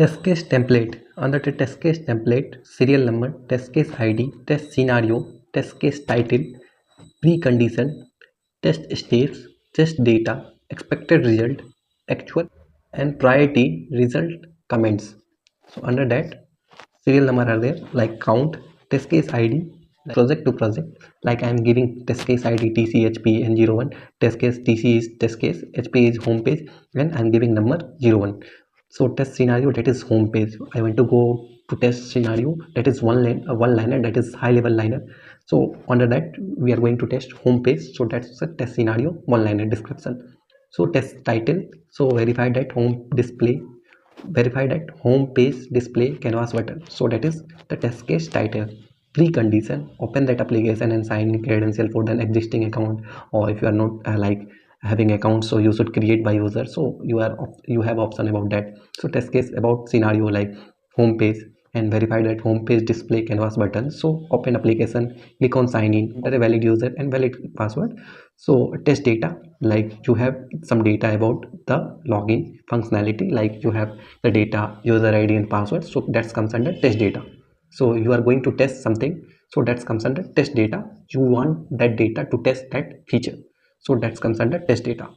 Test case template. Under the test case template, serial number, test case ID, test scenario, test case title, precondition, test steps, test data, expected result, actual, and priority result comments. So under that, serial number are there like count, test case ID, project to project. Like I am giving test case ID TC HP and 01, test case TC is test case, HP is home page, and I am giving number 01. So test scenario, that is home page. I want to go to test scenario, that is one liner, that is high level liner. So under that we are going to test home page, so that's a test scenario one liner description. So test title, so verify that home page display canvas button, so that is the test case title. Precondition, open that application and sign in credential for the existing account, or if you are not like having account, so you should create by user, so you have option about that. So test case about scenario like home page, and verify that home page display canvas button, so open application, click on sign in, enter a valid user and valid password. So test data, like you have some data about the login functionality, like you have the data, user ID and password, so that comes under test data. So you are going to test something, so that comes under test data. You want that data to test that feature, so that comes under test data.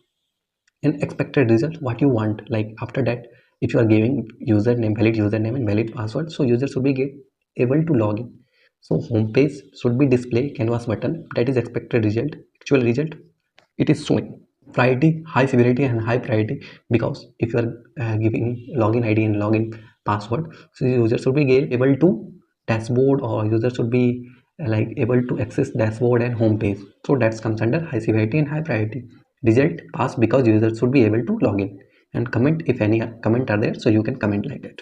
And expected result, what you want, like after that, if you are giving username and valid password, so user should be able to log in. So home page should be display canvas button, that is expected result. Actual result, it is showing. Priority, high severity and high priority, because if you are giving login ID and login password, so user should be able to dashboard, or user should be like able to access dashboard and home page, so that comes under high severity and high priority. Result pass, because user should be able to log in. And comment, if any comment are there, so you can comment like that.